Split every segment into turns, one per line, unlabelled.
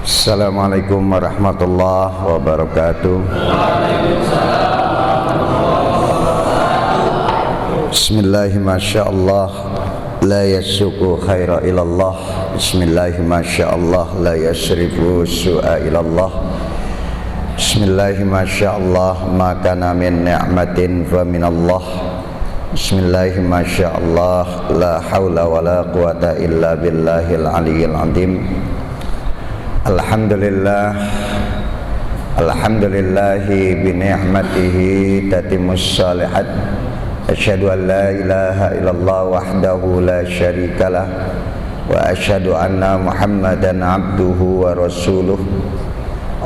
Assalamualaikum warahmatullahi wabarakatuh. Bismillahirrahmanirrahim. La yasuku khaira ilallah. Bismillahirrahmanirrahim. La yasrifu su'a ilallah. Bismillahirrahmanirrahim. Ma kana min ni'matin fa minallah. Bismillahirrahmanirrahim. La hawla wa la quwata illa billahil aliyyil azim. Alhamdulillahi bi ni'matihi tatimmus shalihat. Asyhadu an la ilaha illallah wahdahu la syarikalah wa asyhadu anna Muhammadan abduhu wa rasuluh.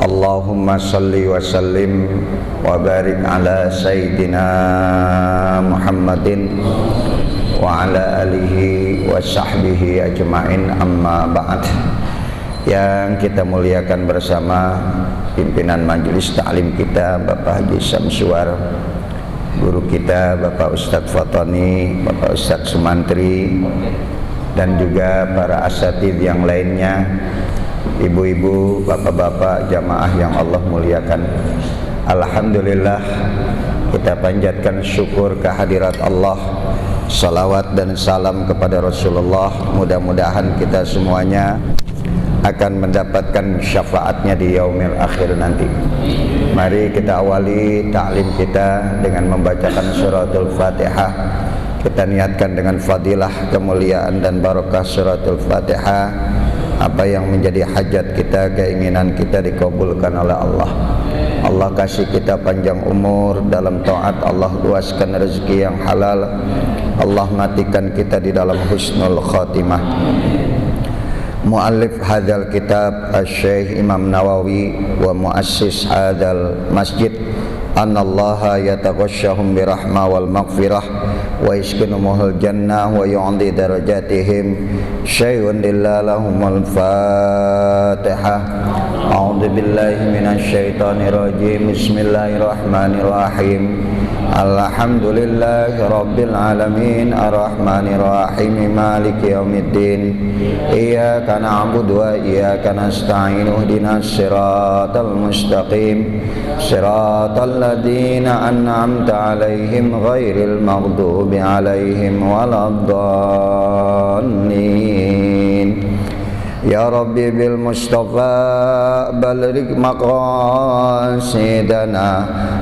Allahumma salli wa sallim wa barik ala sayyidina Muhammadin wa ala alihi wa sahbihi ajma'in, amma ba'd. Yang kita muliakan bersama pimpinan majelis taklim kita Bapak Haji Samsuar, guru kita Bapak Ustadz Fatoni, Bapak Ustadz Sumantri, dan juga para asatidz yang lainnya, ibu-ibu, bapak-bapak, jamaah yang Allah muliakan. Alhamdulillah, kita panjatkan syukur kehadirat Allah. Salawat dan salam kepada Rasulullah. Mudah-mudahan kita semuanya akan mendapatkan syafaatnya di yaumil akhir nanti. Mari kita awali taklim kita dengan membacakan suratul Fatihah. Kita niatkan dengan fadilah, kemuliaan dan barakah suratul Fatihah. Apa yang menjadi hajat kita, keinginan kita dikabulkan oleh Allah. Allah kasih kita panjang umur dalam taat, Allah luaskan rezeki yang halal, Allah matikan kita di dalam husnul khatimah. Muallif hadzal kitab Asy-Syaikh Imam Nawawi wa muassis hadzal masjid annallaha yataghashshahum birahmah wal maghfirah wa yaskunumuhul jannah wa yu'li darajatihim syai'un lahumul fatihah. A'udzu billahi minasy syaithanir rajim. Bismillahirrahmanirrahim. Alhamdulillahi rabbil alamin arrahmanir rahim maliki yaumiddin. Iyyaka na'budu wa iyyaka nasta'in ihdinas siratal mustaqim siratal ladzina an'amta 'alaihim ghairil maghdubi 'alaihim waladdallin. Ya Rabbi bil Mustafa balligh maqasidana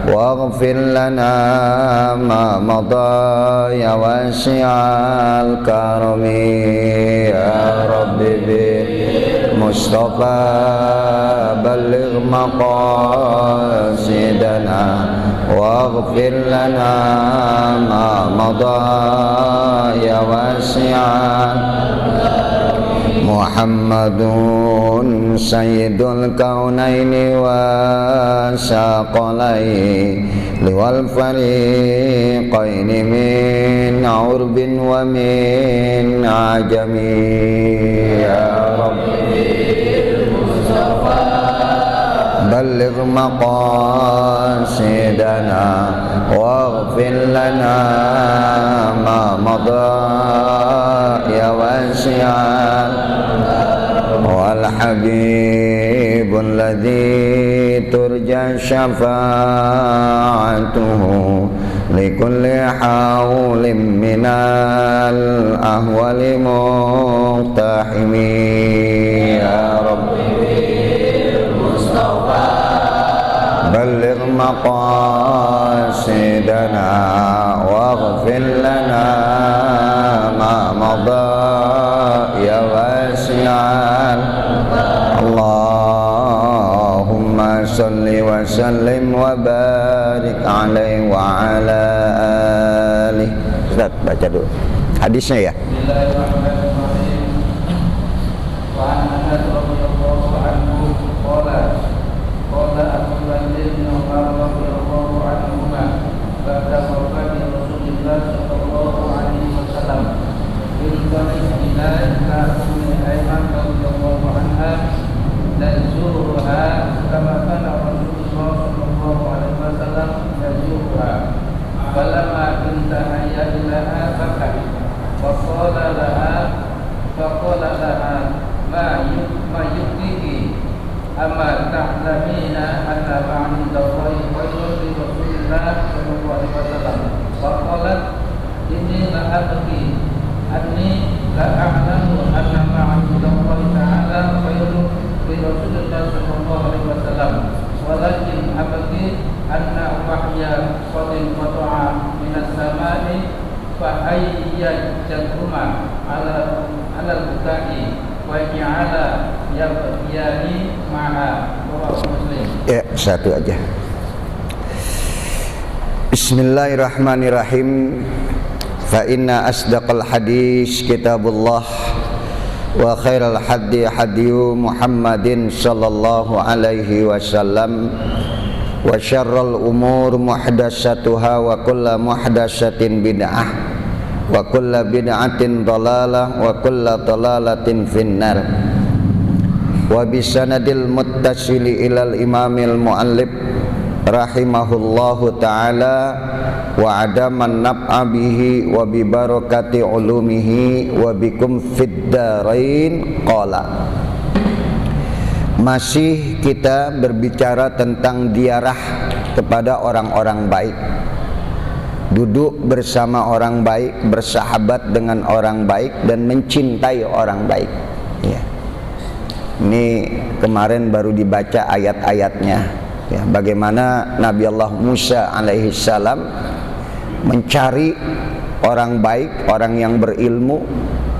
waghfir lana ma madha ya wasi'al karami. Ya Rabbi bil Mustafa balligh maqasidana waghfir lana ma madha ya wasi'al. Muhammadun sayyidul kaunaini wa saqalaini wal fariqaini min urbin wa min ajami. Ya Rabbi Mustafa balligh maqasidana waghfir lana ma madha ya wasi'al. Wal habibul ladzi turja syafa'atuhu likulli hawlim minal ahwali muqtahimi. Ya Rabbi Mustafa balligh maqasidana waghfir lana ma madha ya wasi'al. Allahumma salli wa sallim wa barik alaihi wa ala alihi. Ustaz, baca dulu hadisnya ya.
فقال لها ما يبكيك amma ta'lamina anna ma'indallahi khairun li Rasulillah sallallahu alaihi wasallam. Wa qalat inni la abki anni la a'lamu anna ma'indallahi ta'ala khairun li Rasulillah sallallahu alaihi wasallam. Walakin abki anna wahya qad qata'a minas samai fa ayya jaduma ala al-bukai wa ja'ala yabqiyani ma'a Muslim.
Ya, satu aja. Bismillahirrahmanirrahim. Fa inna asdaqal hadis kitabullah wa khairal hadi hadiyu Muhammadin sallallahu alaihi wasallam wa syarrul umur muhdatsatuha wa kullu muhdatsatin bid'ah wa kullu bid'atin dhalalah wa kullu dhalalatin finnar. Wa bisanadil muttasili ilal imamil muallif rahimahullahu ta'ala wa adaman nab'a bihi wa bi barakati ulumihi wa bikum fid darain qala. Masih kita berbicara tentang ziarah kepada orang-orang baik, duduk bersama orang baik, bersahabat dengan orang baik dan mencintai orang baik ya. Ini kemarin baru dibaca ayat-ayatnya ya, bagaimana Nabi Allah Musa alaihi salam mencari orang baik, orang yang berilmu,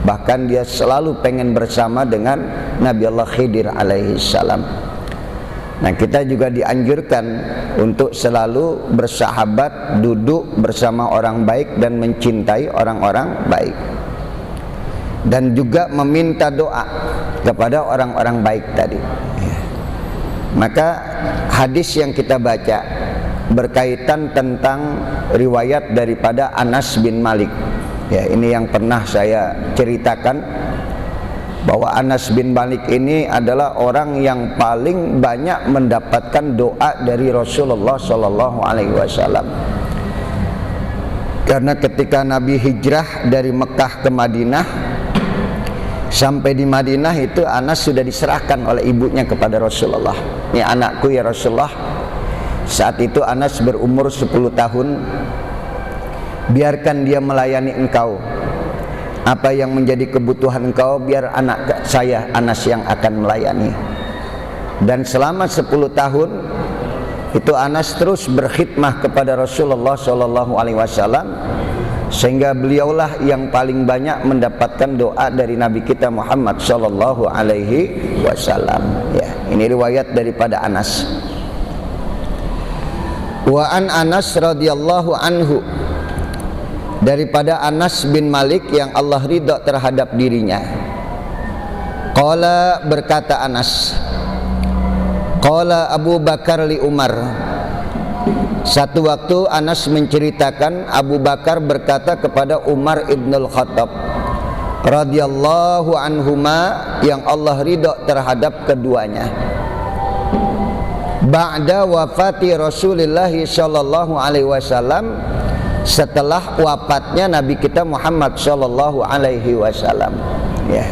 bahkan dia selalu pengen bersama dengan Nabi Allah Khidir alaihi salam. Nah, kita juga dianjurkan untuk selalu bersahabat, duduk bersama orang baik dan mencintai orang-orang baik, dan juga meminta doa kepada orang-orang baik tadi ya. Maka hadis yang kita baca berkaitan tentang riwayat daripada Anas bin Malik ya. Ini yang pernah saya ceritakan, bahwa Anas bin Malik ini adalah orang yang paling banyak mendapatkan doa dari Rasulullah sallallahu alaihi wasallam. Karena ketika Nabi hijrah dari Mekah ke Madinah, sampai di Madinah itu Anas sudah diserahkan oleh ibunya kepada Rasulullah. Ini anakku ya Rasulullah. Saat itu Anas berumur 10 tahun. Biarkan dia melayani engkau. Apa yang menjadi kebutuhan engkau, biar anak saya Anas yang akan melayani. Dan selama 10 tahun itu Anas terus berkhidmah kepada Rasulullah sallallahu alaihi wasallam, sehingga beliaulah yang paling banyak mendapatkan doa dari Nabi kita Muhammad sallallahu alaihi wasallam ya. Ini riwayat daripada Anas. Wa an Anas radhiyallahu anhu, daripada Anas bin Malik yang Allah ridha terhadap dirinya. Qala, berkata Anas, qala Abu Bakar li Umar. Satu waktu Anas menceritakan Abu Bakar berkata kepada Umar ibnul Khattab radhiyallahu anhuma, yang Allah ridha terhadap keduanya, ba'da wafati Rasulullah sallallahu alaihi wasallam, setelah wafatnya Nabi kita Muhammad sallallahu alaihi wasallam ya.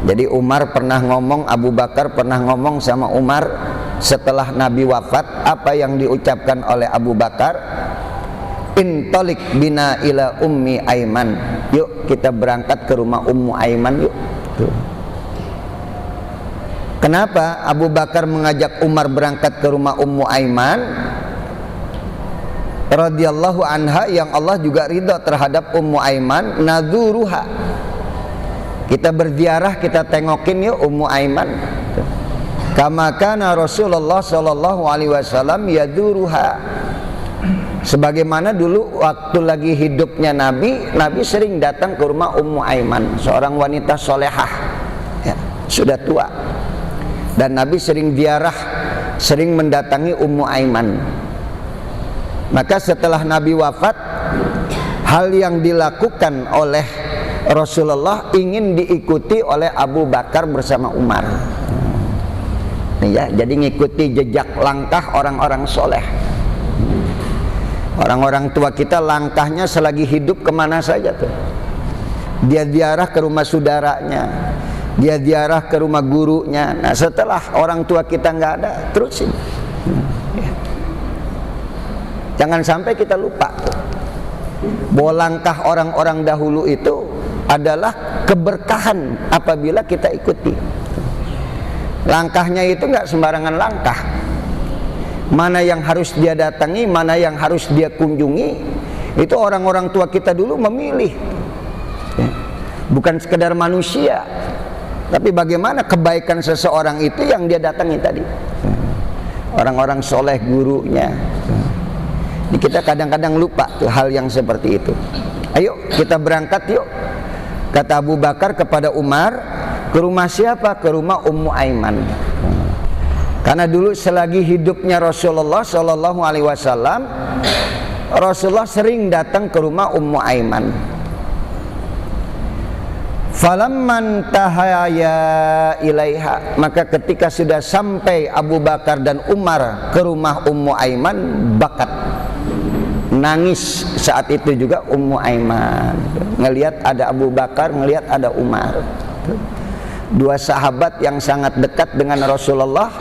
Jadi Umar pernah ngomong, Abu Bakar pernah ngomong sama Umar setelah Nabi wafat, apa yang diucapkan oleh Abu Bakar? Intalik bina ila ummi Aiman, yuk kita berangkat ke rumah Ummu Aiman yuk. Kenapa Abu Bakar mengajak Umar berangkat ke rumah Ummu Aiman radhiyallahu anha, yang Allah juga ridha terhadap Ummu Aiman? Nadzuruha, kita berziarah, kita tengokin yuk Ummu Aiman. Kama kana Rasulullah sallallahu alaihi wasallam yadzuruha, sebagaimana dulu waktu lagi hidupnya Nabi sering datang ke rumah Ummu Aiman, seorang wanita solehah ya, sudah tua, dan Nabi sering ziarah, sering mendatangi Ummu Aiman. Maka setelah Nabi wafat, hal yang dilakukan oleh Rasulullah ingin diikuti oleh Abu Bakar bersama Umar ya. Jadi ngikuti jejak langkah orang-orang soleh. Orang-orang tua kita langkahnya selagi hidup kemana saja tuh? Dia ziarah ke rumah saudaranya, dia ziarah ke rumah gurunya. Nah, setelah orang tua kita nggak ada, terusin. Jangan sampai kita lupa bahwa langkah orang-orang dahulu itu adalah keberkahan apabila kita ikuti. Langkahnya itu nggak sembarangan langkah. Mana yang harus dia datangi, mana yang harus dia kunjungi, itu orang-orang tua kita dulu memilih. Bukan sekedar manusia, tapi bagaimana kebaikan seseorang itu yang dia datangi tadi. Orang-orang soleh gurunya. Jadi kita kadang-kadang lupa tuh hal yang seperti itu. Ayo kita berangkat yuk, kata Abu Bakar kepada Umar. Ke rumah siapa? Ke rumah Ummu Aiman. Karena dulu selagi hidupnya Rasulullah Shallallahu Alaihi Wasallam, Rasulullah sering datang ke rumah Ummu Aiman. Falamman tahaya ilaiha, maka ketika sudah sampai Abu Bakar dan Umar ke rumah Ummu Aiman, bakat, nangis saat itu juga Ummu Aiman. Ngelihat ada Abu Bakar, ngelihat ada Umar. Dua sahabat yang sangat dekat dengan Rasulullah,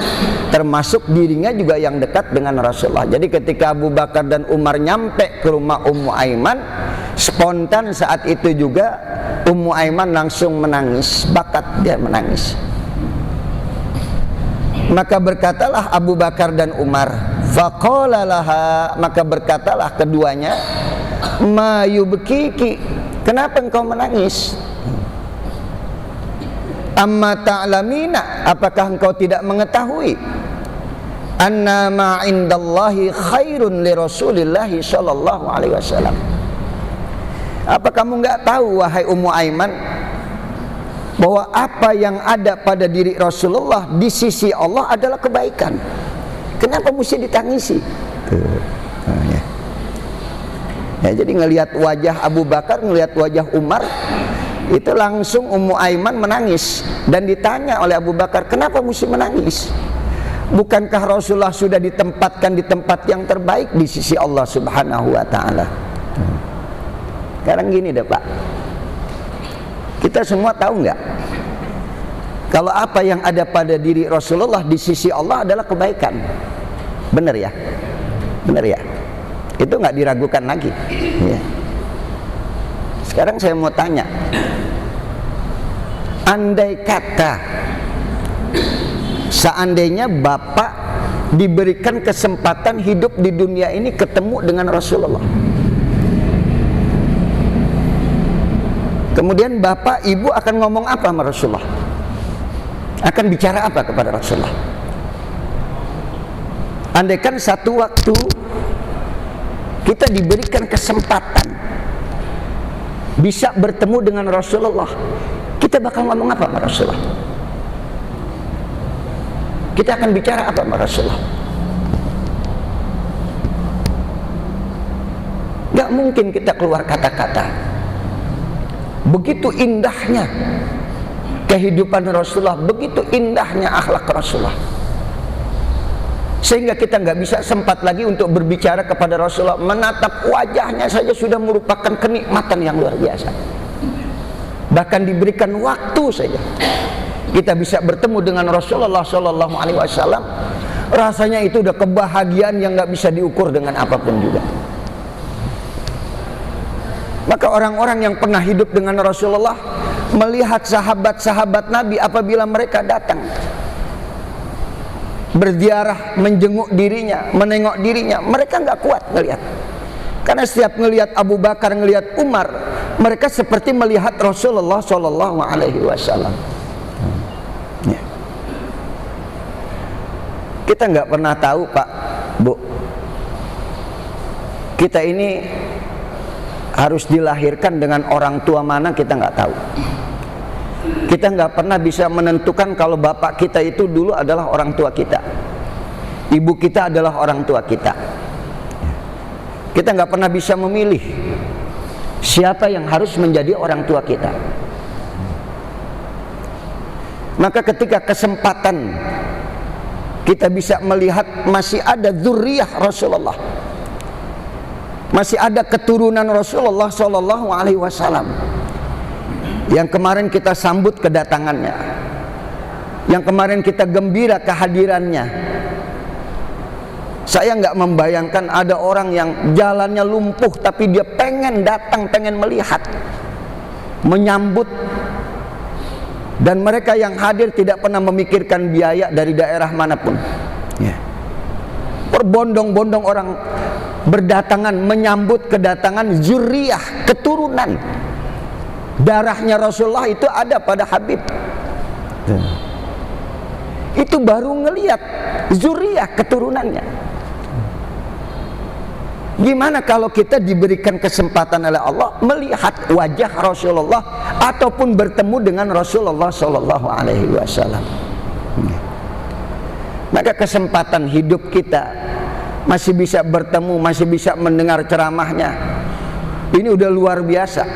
termasuk dirinya juga yang dekat dengan Rasulullah. Jadi ketika Abu Bakar dan Umar nyampe ke rumah Ummu Aiman, spontan saat itu juga Ummu Aiman langsung menangis, bakat dia menangis. Maka berkatalah Abu Bakar dan Umar, faqala laha, maka berkatalah keduanya, ma yubkiki, kenapa engkau menangis? Amma ta'lamina, apakah engkau tidak mengetahui anna ma indallahi khairun li Rasulillahi sallallahu alaihi wasallam? Apa kamu enggak tahu wahai Ummu Aiman bahwa apa yang ada pada diri Rasulullah di sisi Allah adalah kebaikan? Kenapa mesti ditangisi? Ya, jadi ngelihat wajah Abu Bakar, ngelihat wajah Umar, itu langsung Ummu Aiman menangis. Dan ditanya oleh Abu Bakar, kenapa mesti menangis? Bukankah Rasulullah sudah ditempatkan di tempat yang terbaik di sisi Allah Subhanahu wa ta'ala? Sekarang gini deh Pak, kita semua tahu nggak kalau apa yang ada pada diri Rasulullah di sisi Allah adalah kebaikan? Benar ya? Benar ya? Itu nggak diragukan lagi ya. Sekarang saya mau tanya, andai kata seandainya Bapak diberikan kesempatan hidup di dunia ini ketemu dengan Rasulullah, kemudian Bapak Ibu akan ngomong apa sama Rasulullah? Akan bicara apa kepada Rasulullah? Andaikan satu waktu kita diberikan kesempatan bisa bertemu dengan Rasulullah, kita bakal ngomong apa sama Rasulullah? Kita akan bicara apa sama Rasulullah? Gak mungkin kita keluar kata-kata. Begitu indahnya kehidupan Rasulullah, begitu indahnya akhlak Rasulullah, sehingga kita nggak bisa sempat lagi untuk berbicara kepada Rasulullah. Menatap wajahnya saja sudah merupakan kenikmatan yang luar biasa. Bahkan diberikan waktu saja kita bisa bertemu dengan Rasulullah Shallallahu Alaihi Wasallam, rasanya itu udah kebahagiaan yang nggak bisa diukur dengan apapun juga. Maka orang-orang yang pernah hidup dengan Rasulullah melihat sahabat-sahabat Nabi apabila mereka datang berziarah, menjenguk dirinya, menengok dirinya, mereka nggak kuat ngelihat. Karena setiap ngelihat Abu Bakar, ngelihat Umar, mereka seperti melihat Rasulullah Shallallahu Alaihi Wasallam. Ya. Kita nggak pernah tahu Pak, Bu, kita ini harus dilahirkan dengan orang tua mana, kita nggak tahu. Kita nggak pernah bisa menentukan kalau bapak kita itu dulu adalah orang tua kita, ibu kita adalah orang tua kita. Kita nggak pernah bisa memilih siapa yang harus menjadi orang tua kita. Maka ketika kesempatan kita bisa melihat masih ada zuriyah Rasulullah, masih ada keturunan Rasulullah Shallallahu Alaihi Wasallam, yang kemarin kita sambut kedatangannya, yang kemarin kita gembira kehadirannya. Saya nggak membayangkan ada orang yang jalannya lumpuh tapi dia pengen datang, pengen melihat, menyambut. Dan mereka yang hadir tidak pernah memikirkan biaya dari daerah manapun. Berbondong-bondong orang berdatangan menyambut kedatangan zuriyah, keturunan. Darahnya Rasulullah itu ada pada Habib. Itu baru ngelihat zuriyah, keturunannya. Gimana kalau kita diberikan kesempatan oleh Allah melihat wajah Rasulullah ataupun bertemu dengan Rasulullah Sallallahu Alaihi Wasallam? Maka kesempatan hidup kita masih bisa bertemu, masih bisa mendengar ceramahnya. Ini udah luar biasa.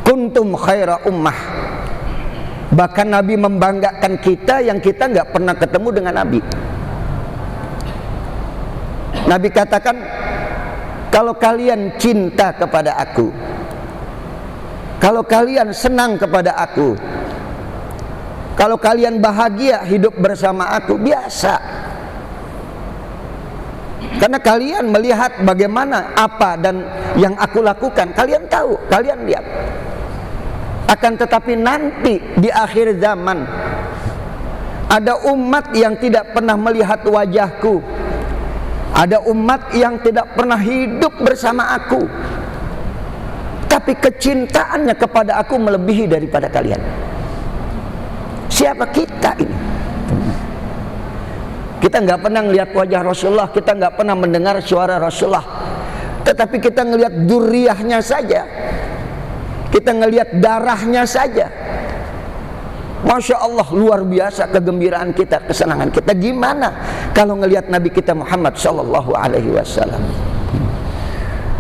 Kuntum khaira ummah. Bahkan Nabi membanggakan kita yang kita nggak pernah ketemu dengan Nabi. Nabi katakan, kalau kalian cinta kepada aku, kalau kalian senang kepada aku, kalau kalian bahagia hidup bersama aku, biasa. Karena kalian melihat bagaimana apa dan yang aku lakukan, kalian tahu, kalian lihat. Akan tetapi nanti di akhir zaman ada umat yang tidak pernah melihat wajahku, ada umat yang tidak pernah hidup bersama aku, tapi kecintaannya kepada aku melebihi daripada kalian. Siapa kita ini? Kita nggak pernah melihat wajah Rasulullah, kita nggak pernah mendengar suara Rasulullah, tetapi kita ngelihat dzurriyyahnya saja, kita ngelihat darahnya saja. Masya Allah, luar biasa kegembiraan kita, kesenangan kita. Gimana kalau ngelihat Nabi kita Muhammad Sallallahu Alaihi Wasallam?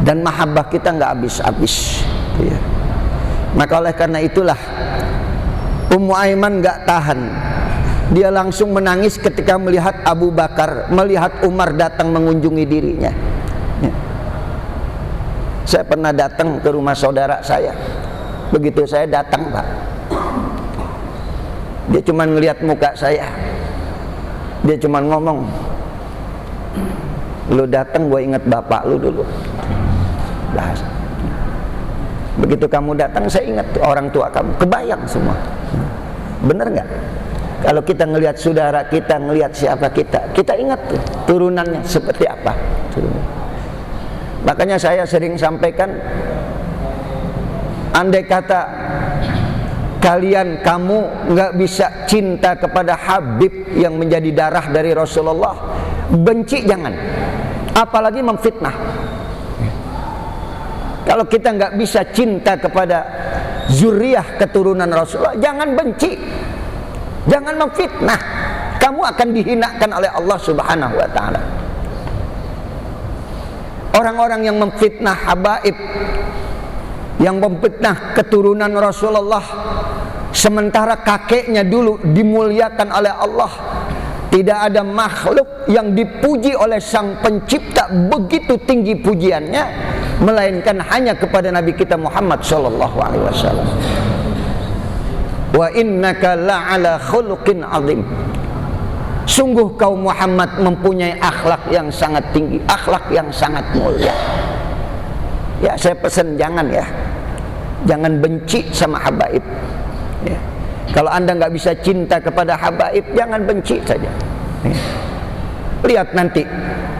Dan mahabbah kita nggak habis-habis. Maka oleh karena itulah Ummu Aiman nggak tahan. Dia langsung menangis ketika melihat Abu Bakar, melihat Umar datang mengunjungi dirinya. Saya pernah datang ke rumah saudara saya. Begitu saya datang, Pak, dia cuma ngelihat muka saya. Dia cuma ngomong, lu datang gue inget bapak lu dulu. Bahas. Begitu kamu datang saya ingat orang tua kamu. Kebayang semua. Bener nggak? Kalau kita ngelihat saudara kita, ngelihat siapa kita ingat tuh turunannya seperti apa. Makanya saya sering sampaikan, andai kata kamu nggak bisa cinta kepada Habib yang menjadi darah dari Rasulullah, benci jangan, apalagi memfitnah. Kalau kita nggak bisa cinta kepada zuriyah keturunan Rasulullah, jangan benci, jangan memfitnah. Kamu akan dihinakan oleh Allah Subhanahu wa Ta'ala. Orang-orang yang memfitnah habaib, yang memfitnah keturunan Rasulullah, sementara kakeknya dulu dimuliakan oleh Allah. Tidak ada makhluk yang dipuji oleh Sang Pencipta begitu tinggi pujiannya, melainkan hanya kepada Nabi kita Muhammad Sallallahu Alaihi Wasallam. Wa innaka la'ala khuluqin azim. Sungguh kau Muhammad mempunyai akhlak yang sangat tinggi, akhlak yang sangat mulia. Ya, saya pesan jangan jangan benci sama habaib. Ya. Kalau anda nggak bisa cinta kepada habaib, jangan benci saja. Ya. Lihat nanti,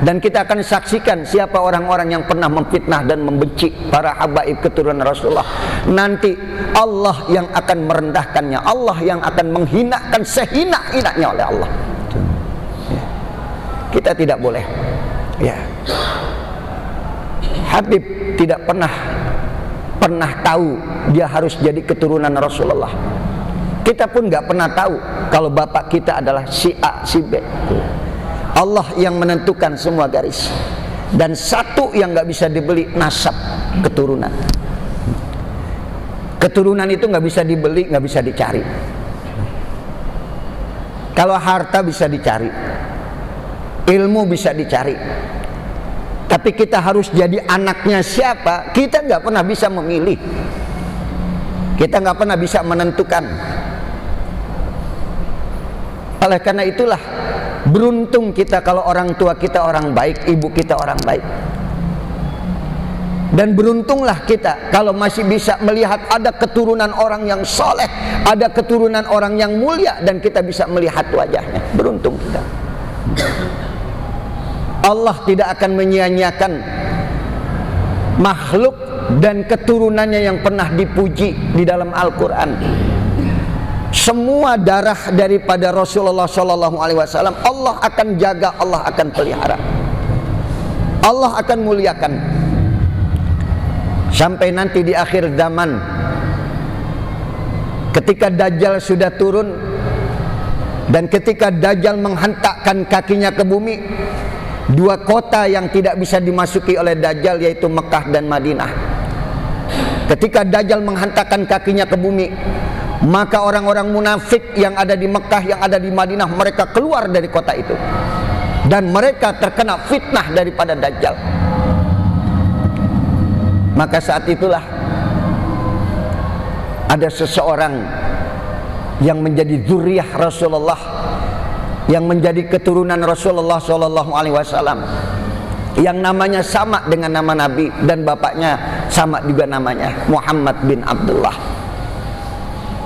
dan kita akan saksikan siapa orang-orang yang pernah memfitnah dan membenci para habaib keturunan Rasulullah. Nanti Allah yang akan merendahkannya, Allah yang akan menghinakan sehina-hinanya oleh Allah. Ya. Kita tidak boleh. Ya. Habib tidak pernah tahu dia harus jadi keturunan Rasulullah. Kita pun nggak pernah tahu kalau bapak kita adalah si A, si B. Allah yang menentukan semua garis. Dan satu yang nggak bisa dibeli, nasab, keturunan. Keturunan itu nggak bisa dibeli, nggak bisa dicari. Kalau harta bisa dicari, ilmu bisa dicari, Tapi kita harus jadi anaknya siapa, kita nggak pernah bisa memilih. Kita nggak pernah bisa menentukan. Oleh karena itulah, beruntung kita kalau orang tua kita orang baik, ibu kita orang baik. Dan beruntunglah kita kalau masih bisa melihat ada keturunan orang yang soleh, ada keturunan orang yang mulia, dan kita bisa melihat wajahnya. Beruntung kita. Allah tidak akan menyia-nyiakan makhluk dan keturunannya yang pernah dipuji di dalam Al-Quran. Semua darah daripada Rasulullah SAW Allah akan jaga, Allah akan pelihara, Allah akan muliakan. Sampai nanti di akhir zaman, ketika Dajjal sudah turun, dan ketika Dajjal menghentakkan kakinya ke bumi, dua kota yang tidak bisa dimasuki oleh Dajjal yaitu Mekah dan Madinah. Ketika Dajjal menghentakkan kakinya ke bumi, maka orang-orang munafik yang ada di Mekah, yang ada di Madinah, mereka keluar dari kota itu, dan mereka terkena fitnah daripada Dajjal. Maka saat itulah ada seseorang yang menjadi zuriyah Rasulullah, yang menjadi keturunan Rasulullah SAW, yang namanya sama dengan nama Nabi, dan bapaknya sama juga namanya, Muhammad bin Abdullah.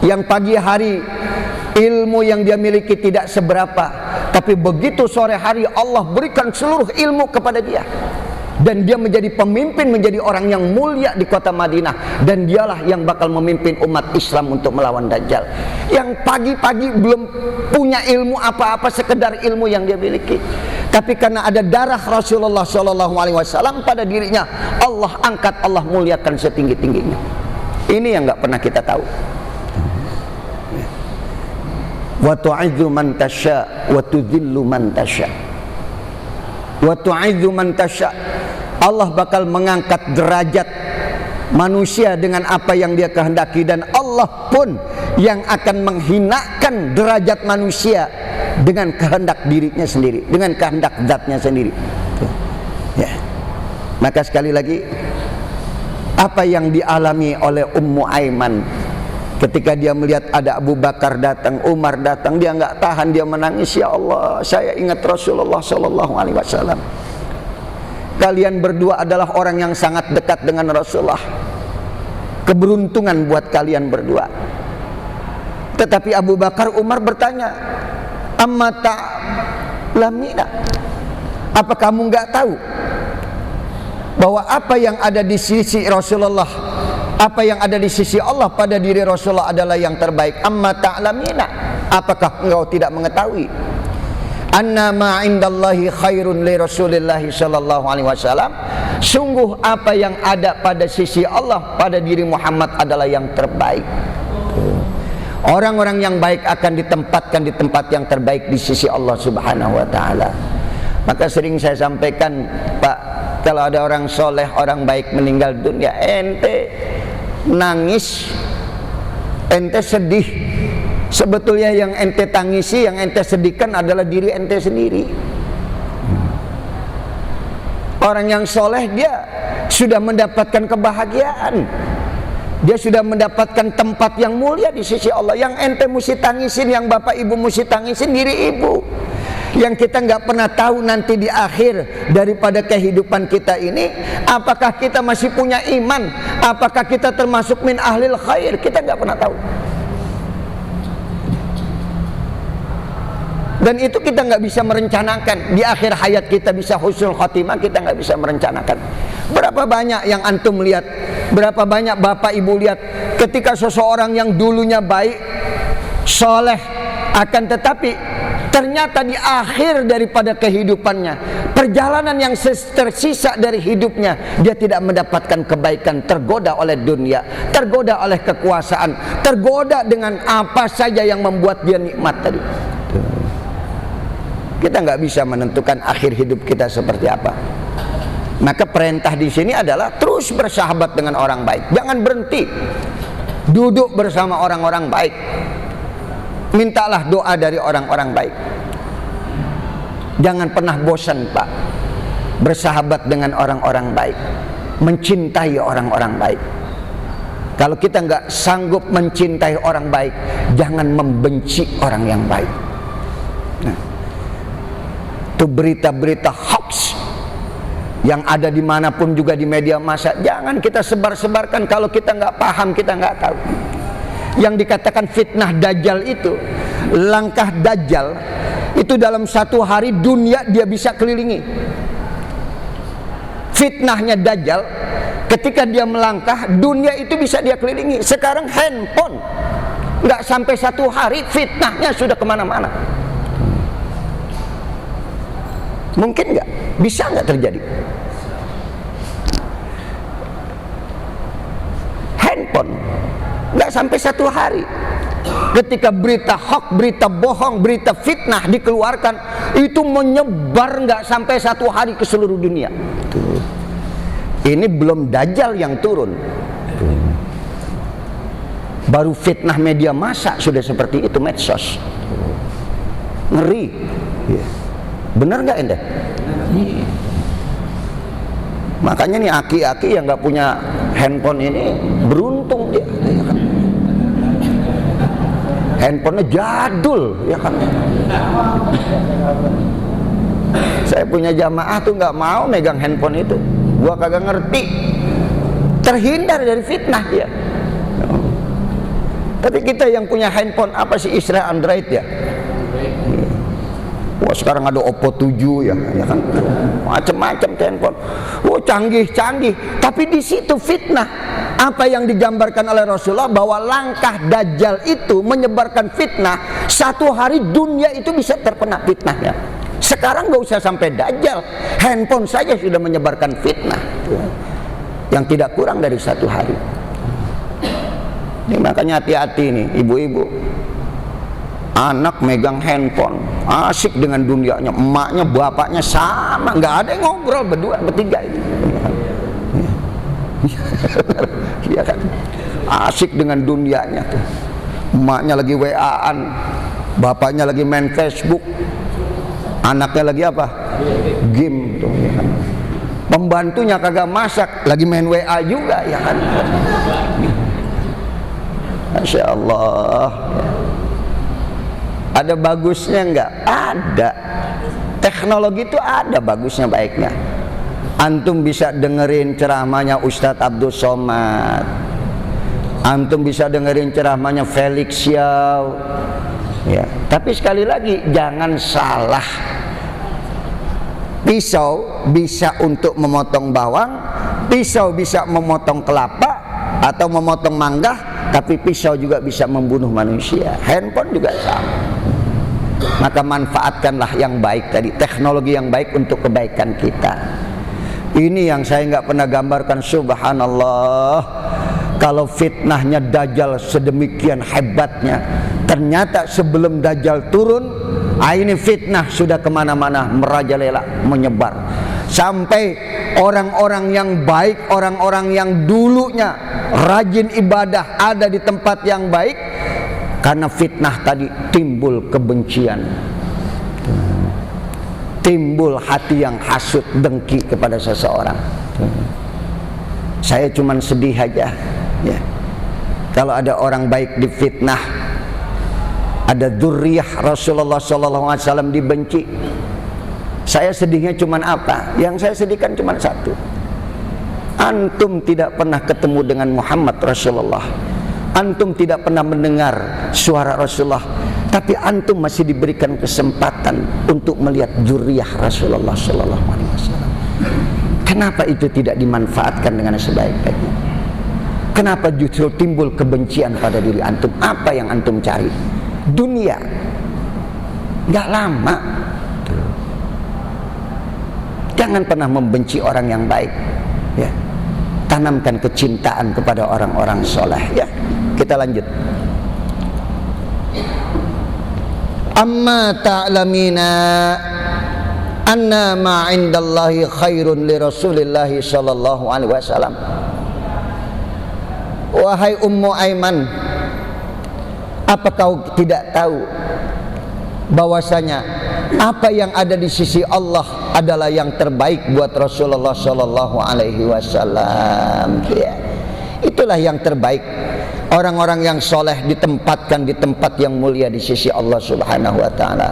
Yang pagi hari ilmu yang dia miliki tidak seberapa, tapi begitu sore hari Allah berikan seluruh ilmu kepada dia, dan dia menjadi pemimpin, menjadi orang yang mulia di kota Madinah, dan dialah yang bakal memimpin umat Islam untuk melawan Dajjal. Yang pagi-pagi belum punya ilmu apa-apa, sekedar ilmu yang dia miliki, tapi karena ada darah Rasulullah SAW pada dirinya, Allah angkat, Allah muliakan setinggi-tingginya. Ini yang nggak pernah kita tahu. Wa tu'idzu man tasya wa tudhillu man tasya. Wa tu'idzu man tasya. Allah bakal mengangkat derajat manusia dengan apa yang dia kehendaki, dan Allah pun yang akan menghinakan derajat manusia dengan kehendak dirinya sendiri, dengan kehendak zatnya sendiri. Ya. Maka sekali lagi, apa yang dialami oleh Ummu Aiman ketika dia melihat ada Abu Bakar datang, Umar datang, dia nggak tahan, dia menangis. Ya Allah, saya ingat Rasulullah SAW. Kalian berdua adalah orang yang sangat dekat dengan Rasulullah. Keberuntungan buat kalian berdua. Tetapi Abu Bakar, Umar bertanya, amma ta'lamina, apa kamu nggak tahu bahwa apa yang ada di sisi Rasulullah, apa yang ada di sisi Allah pada diri Rasulullah adalah yang terbaik? Amma ta'lamina, apakah engkau tidak mengetahui anna ma indallahi khairun li Rasulillahi sallallahu alaihi wasallam, sungguh apa yang ada pada sisi Allah pada diri Muhammad adalah yang terbaik. Orang-orang yang baik akan ditempatkan di tempat yang terbaik di sisi Allah Subhanahu wa taala. Maka sering saya sampaikan, Pak, kalau ada orang soleh, orang baik meninggal dunia, ente nangis, ente sedih, sebetulnya yang ente tangisi, yang ente sedihkan adalah diri ente sendiri. Orang yang soleh, dia sudah mendapatkan kebahagiaan, dia sudah mendapatkan tempat yang mulia di sisi Allah. Yang ente mesti tangisin, yang bapak ibu mesti tangisin diri ibu. Yang kita nggak pernah tahu nanti di akhir daripada kehidupan kita ini, apakah kita masih punya iman, apakah kita termasuk min ahlil khair, kita nggak pernah tahu. Dan itu kita nggak bisa merencanakan. Di akhir hayat kita bisa husnul khotimah, kita nggak bisa merencanakan. Berapa banyak yang antum lihat, berapa banyak bapak ibu lihat, ketika seseorang yang dulunya baik, soleh, akan tetapi ternyata di akhir daripada kehidupannya, perjalanan yang tersisa dari hidupnya, dia tidak mendapatkan kebaikan, tergoda oleh dunia, tergoda oleh kekuasaan, tergoda dengan apa saja yang membuat dia nikmat tadi. Kita nggak bisa menentukan akhir hidup kita seperti apa. Maka perintah di sini adalah terus bersahabat dengan orang baik, jangan berhenti, duduk bersama orang-orang baik, mintalah doa dari orang-orang baik. Jangan pernah bosan, Pak. bersahabat dengan orang-orang baik, mencintai orang-orang baik. Kalau kita nggak sanggup mencintai orang baik, jangan membenci orang yang baik. Nah, itu berita-berita hoax yang ada dimanapun juga di media massa, jangan kita sebar-sebarkan. Kalau kita nggak paham, kita nggak tahu. Yang dikatakan fitnah Dajjal itu, langkah Dajjal itu dalam satu hari dunia dia bisa kelilingi. Fitnahnya Dajjal, ketika dia melangkah, dunia itu bisa dia kelilingi. Sekarang handphone, nggak sampai satu hari fitnahnya sudah kemana-mana. Mungkin nggak? Bisa nggak terjadi? Handphone nggak sampai satu hari, ketika berita hoax, berita bohong, berita fitnah dikeluarkan, itu menyebar nggak sampai satu hari ke seluruh dunia. Ini belum Dajjal yang turun, baru fitnah media massa sudah seperti itu, medsos. Ngeri. Benar nggak ente? Makanya nih aki-aki yang nggak punya handphone ini beruntung dia, ya kan? Handphonenya jadul, ya kan? Saya punya jamaah tuh nggak mau megang handphone itu, gua kagak ngerti, terhindar dari fitnah dia. Tapi kita yang punya handphone apa sih, istilah Android ya? Wah, sekarang ada Oppo 7 ya kan, macam-macam handphone. Wah, canggih-canggih. Tapi di situ fitnah. Apa yang digambarkan oleh Rasulullah bahwa langkah Dajjal itu menyebarkan fitnah, satu hari dunia itu bisa terkena fitnahnya. Sekarang nggak usah sampai Dajjal, handphone saja sudah menyebarkan fitnah yang tidak kurang dari satu hari. Ini makanya hati-hati nih ibu-ibu. Anak megang handphone, asik dengan dunianya, emaknya, bapaknya sama, nggak ada yang ngobrol berdua, bertiga itu. Iya kan? Asik dengan dunianya tuh. Emaknya lagi WA-an, bapaknya lagi main Facebook, anaknya lagi apa? Game tuh, ya kan? Pembantunya kagak masak, lagi main WA juga, ya kan? Masya Allah. Ada bagusnya enggak? Ada. Teknologi itu ada bagusnya, baiknya. Antum bisa dengerin ceramahnya Ustadz Abdul Somad, antum bisa dengerin ceramahnya Felix Xiao, ya. Tapi sekali lagi jangan salah. Pisau bisa untuk memotong bawang, pisau bisa memotong kelapa atau memotong mangga, tapi pisau juga bisa membunuh manusia. Handphone juga sama. Maka manfaatkanlah yang baik tadi, teknologi yang baik untuk kebaikan kita. Ini yang saya nggak pernah gambarkan, subhanallah. Kalau fitnahnya Dajjal sedemikian hebatnya, ternyata sebelum Dajjal turun, ini fitnah sudah kemana-mana, merajalela, menyebar. Sampai orang-orang yang baik, orang-orang yang dulunya rajin ibadah ada di tempat yang baik, karena fitnah tadi timbul kebencian, timbul hati yang hasut, dengki kepada seseorang. Saya cuman sedih aja, ya. Kalau ada orang baik difitnah, ada dzurriyyah Rasulullah SAW dibenci. Saya sedihnya cuman apa? Yang saya sedihkan cuman satu. Antum tidak pernah ketemu dengan Muhammad Rasulullah, antum tidak pernah mendengar suara Rasulullah, tapi antum masih diberikan kesempatan untuk melihat dzurriyyah Rasulullah SAW. Kenapa itu tidak dimanfaatkan dengan sebaik-baiknya? Kenapa justru timbul kebencian pada diri antum? Apa yang antum cari? Dunia. Gak lama. Jangan pernah membenci orang yang baik, ya. Tanamkan kecintaan kepada orang-orang soleh, ya. Kita lanjut. Amma ta'lamina anna ma 'indallahi khairun li Rasulillah sallallahu alaihi wasallam. Wahai Ummu Aiman, apa kau tidak tahu bahwasanya apa yang ada di sisi Allah adalah yang terbaik buat Rasulullah Shallallahu Alaihi Wasallam. Ya. Itulah yang terbaik. Orang-orang yang soleh ditempatkan di tempat yang mulia di sisi Allah Subhanahu Wa Taala.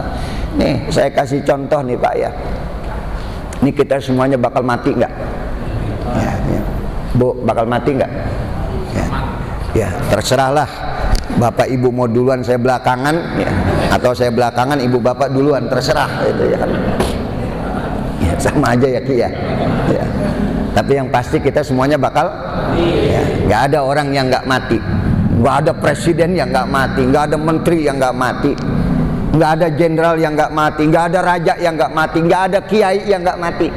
Nih saya kasih contoh nih Pak ya. Ini kita semuanya bakal mati nggak? Ya, ya. Bu bakal mati nggak? Ya. Ya terserahlah. Bapak ibu mau duluan saya belakangan ya. Atau saya belakangan ibu bapak duluan, terserah itu ya kan. Ya, sama aja ya Ki ya. Ya. Tapi yang pasti kita semuanya bakal ya, nggak ada orang yang nggak mati, nggak ada presiden yang nggak mati, nggak ada menteri yang nggak mati, nggak ada jenderal yang nggak mati, nggak ada raja yang nggak mati, nggak ada kiai yang nggak mati,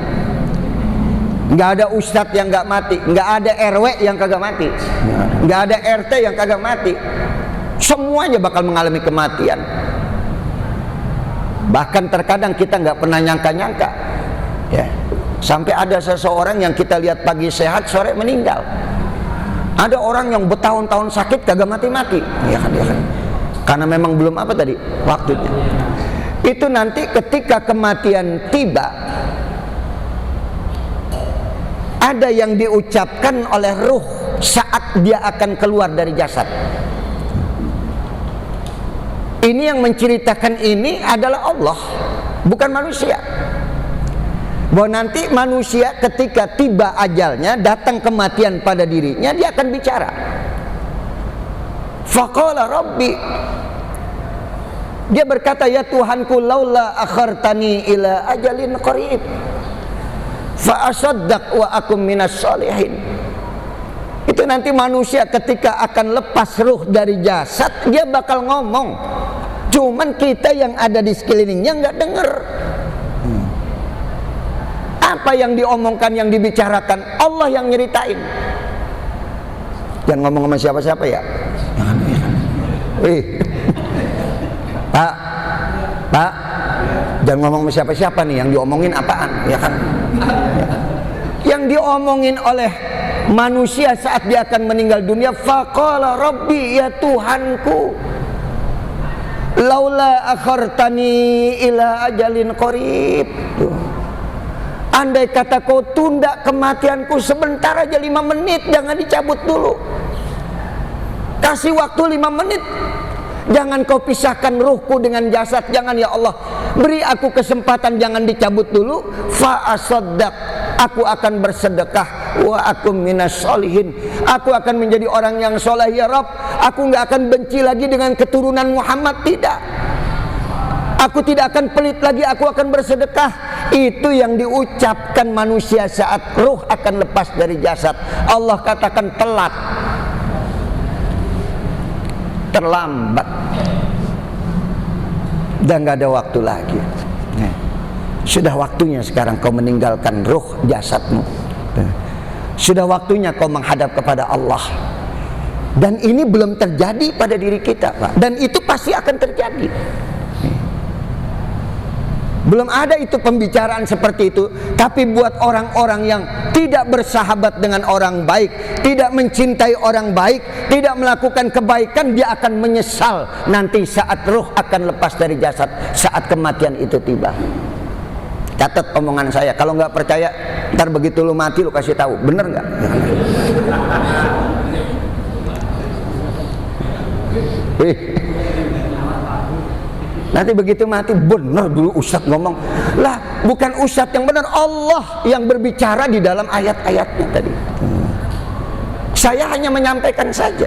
nggak ada ustadz yang nggak mati, nggak ada RW yang kagak mati, nggak ada RT yang kagak mati. Semuanya bakal mengalami kematian. Bahkan terkadang kita nggak pernah nyangka-nyangka ya. Sampai ada seseorang yang kita lihat pagi sehat, sore meninggal. Ada orang yang bertahun-tahun sakit kagak mati-mati, ya kan, ya kan. Karena memang belum apa tadi waktunya. Itu nanti ketika kematian tiba, ada yang diucapkan oleh ruh saat dia akan keluar dari jasad. Ini yang menceritakan ini adalah Allah, bukan manusia. Bahwa nanti manusia ketika tiba ajalnya, datang kematian pada dirinya, dia akan bicara. Faqala Rabbi, dia berkata, ya Tuhanku, laula akhartani ila ajalin qarib fa asaddaq wa akum minas shalihin. Itu nanti manusia ketika akan lepas ruh dari jasad, dia bakal ngomong. Cuman kita yang ada di sekelilingnya nggak dengar. Apa yang diomongkan, yang dibicarakan, Allah yang nyeritain. Jangan ngomong sama siapa-siapa ya. Pak, jangan ngomong sama siapa-siapa nih. Yang diomongin apaan, ya kan? Yang diomongin oleh manusia saat dia akan meninggal dunia, faqala Rabbi, ya Tuhanku, laula akhartani ila ajalin qarib. Andai kata kau tunda kematianku sebentar aja, 5 menit, jangan dicabut dulu. Kasih waktu 5 menit. Jangan kau pisahkan ruhku dengan jasad. Jangan ya Allah, beri aku kesempatan, jangan dicabut dulu. Fa asaddaq, aku akan bersedekah. Wa akum minas sholihin, aku akan menjadi orang yang soleh ya Rabb. Aku nggak akan benci lagi dengan keturunan Muhammad, tidak. Aku tidak akan pelit lagi, aku akan bersedekah. Itu yang diucapkan manusia saat ruh akan lepas dari jasad. Allah katakan telat, terlambat, dan gak ada waktu lagi. Sudah waktunya sekarang kau meninggalkan ruh jasadmu. Sudah waktunya kau menghadap kepada Allah. Dan ini belum terjadi pada diri kita, Pak. Dan itu pasti akan terjadi. Belum ada itu pembicaraan seperti itu. Tapi buat orang-orang yang tidak bersahabat dengan orang baik, tidak mencintai orang baik, tidak melakukan kebaikan, dia akan menyesal nanti saat ruh akan lepas dari jasad, saat kematian itu tiba. Catat omongan saya, kalau nggak percaya, ntar begitu lu mati lu kasih tahu, bener nggak? Nanti begitu mati, benar dulu Ustadz ngomong. Lah, bukan Ustadz yang benar, Allah yang berbicara di dalam ayat-ayatnya tadi. Saya hanya menyampaikan saja.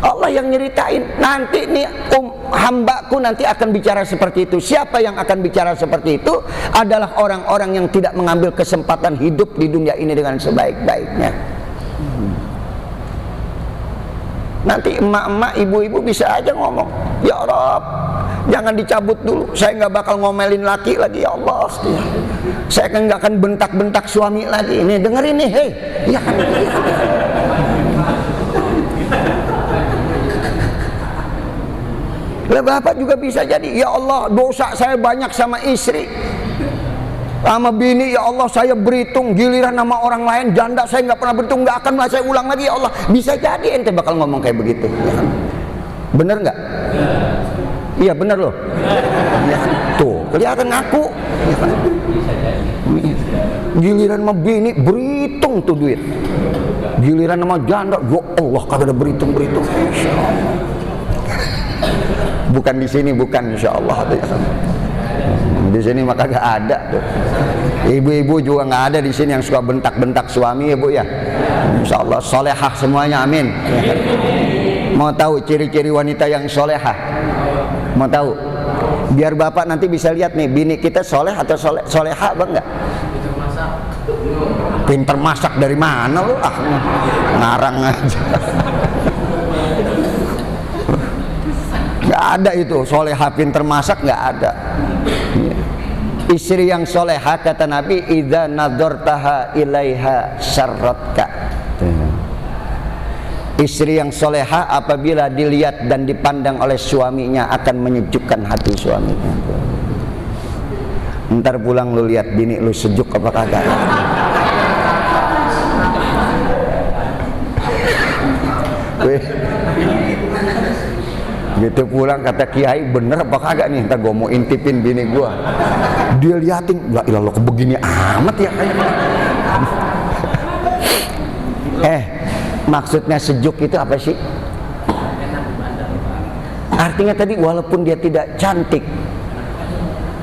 Allah yang nyeritain. Nanti nih hambaku nanti akan bicara seperti itu. Siapa yang akan bicara seperti itu? Adalah orang-orang yang tidak mengambil kesempatan hidup di dunia ini dengan sebaik-baiknya. Nanti emak-emak, ibu-ibu bisa aja ngomong, ya Rabb, jangan dicabut dulu. Saya nggak bakal ngomelin laki lagi, ya Allah. Saya kan nggak akan bentak-bentak suami lagi. Ini dengerin nih, hei, ya kan? Lah bapak juga bisa jadi, ya Allah, dosa saya banyak sama istri, sama bini, ya Allah saya berhitung, giliran nama orang lain janda saya nggak pernah berhitung, nggak akan saya ulang lagi, ya Allah. Bisa jadi ente bakal ngomong kayak begitu, ya kan? Bener nggak? Iya bener loh. Ya, tuh kelihatan ngaku. Ya, kan? Giliran sama bini berhitung tuh duit. Giliran sama janda, ya Allah kagak ada berhitung-berhitung. Bukan di sini, bukan insyaallah. Di sini mah kagak ada tuh. Ibu-ibu juga nggak ada di sini yang suka bentak-bentak suami ya Bu ya. Insyaallah solehah semuanya, amin. Mau tahu ciri-ciri wanita yang solehah? Mau tahu? Biar bapak nanti bisa lihat nih, bini kita soleh atau solehah apa enggak? Pinter masak dari mana lu? Ah, ngarang aja. Nggak ada itu, solehah pinter masak nggak ada. Istri yang solehah kata Nabi, idza nadzartaha ilaiha syarratka. Istri yang solehah apabila dilihat dan dipandang oleh suaminya akan menyejukkan hati suaminya. Ntar pulang lu lihat bini lu sejuk apa kagak. Gitu pulang kata kiai, bener apa kagak nih, ntar gua mau intipin bini gua. Dia liatin, ya ilah lo begini amat ya kayaknya. Maksudnya sejuk itu apa sih? Artinya tadi walaupun dia tidak cantik,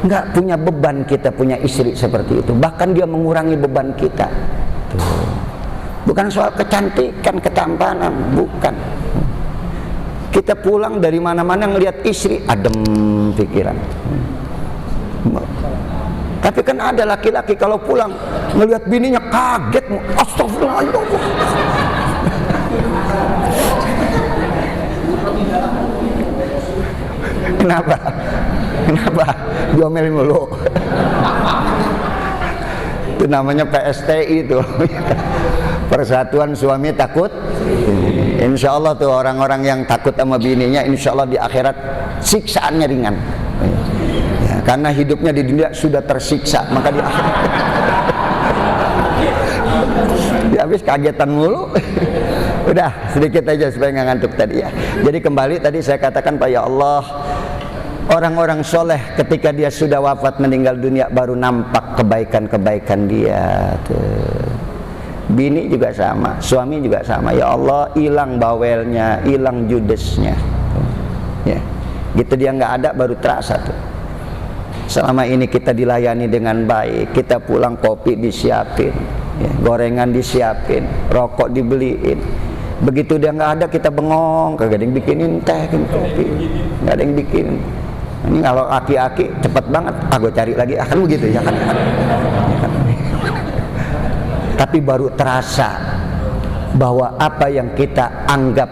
nggak punya beban, kita punya istri seperti itu. Bahkan dia mengurangi beban kita. Tuh. Bukan soal kecantikan, ketampanan, bukan. Kita pulang dari mana-mana ngelihat istri, adem pikiran. Tapi kan ada laki-laki kalau pulang ngelihat bininya kaget, astagfirullah. Kenapa? Kenapa? Diomelin mulu. Itu namanya PSTI itu. Persatuan Suami Takut. Insya Allah tuh orang-orang yang takut sama bininya, insya Allah di akhirat siksaannya ringan. Ya, karena hidupnya di dunia sudah tersiksa, maka di akhirat dia habis kagetan mulu. Udah sedikit aja supaya nggak ngantuk tadi ya. Jadi kembali tadi saya katakan Pak, ya Allah, orang-orang soleh ketika dia sudah wafat meninggal dunia baru nampak kebaikan-kebaikan dia tuh. Bini juga sama, suami juga sama. Ya Allah, hilang bawelnya, hilang judesnya. Ya, gitu dia nggak ada baru terasa tuh. Selama ini kita dilayani dengan baik, kita pulang kopi disiapin, ya, gorengan disiapin, rokok dibeliin. Begitu dia nggak ada kita bengong, kagak ada yang bikinin teh, kopi, nggak ada yang bikinin. Ini kalau aki-aki cepet banget, gue cari lagi, akan begitu ya kan? Tapi baru terasa bahwa apa yang kita anggap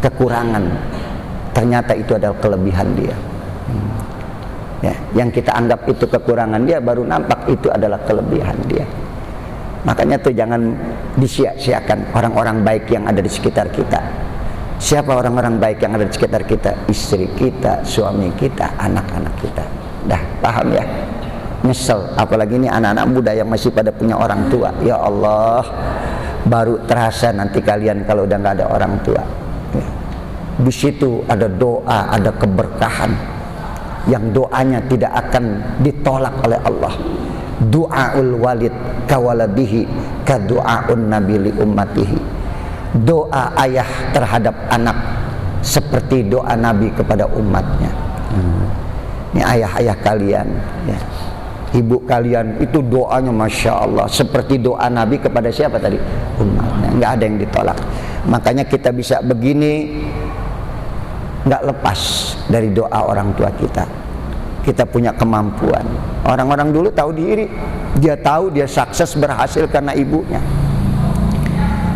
kekurangan ternyata itu adalah kelebihan dia. Ya, yang kita anggap itu kekurangan dia baru nampak itu adalah kelebihan dia. Makanya tuh jangan disia-siakan orang-orang baik yang ada di sekitar kita. Siapa orang-orang baik yang ada di sekitar kita? Istri kita, suami kita, anak-anak kita. Dah paham ya? Nyesel, apalagi ini anak-anak muda yang masih pada punya orang tua. Ya Allah, baru terasa nanti kalian kalau udah nggak ada orang tua. Ya. Di situ ada doa, ada keberkahan yang doanya tidak akan ditolak oleh Allah. Du'aul walid kawaladihi kadu'aun nabi li ummatihi. Doa ayah terhadap anak seperti doa Nabi kepada umatnya. Ini ayah-ayah kalian ya. Ibu kalian itu doanya Masya Allah seperti doa Nabi kepada siapa tadi? Umatnya. Nggak ada yang ditolak. Makanya kita bisa begini nggak lepas dari doa orang tua kita. Kita punya kemampuan. Orang-orang dulu tahu diri, dia tahu dia sukses berhasil karena ibunya.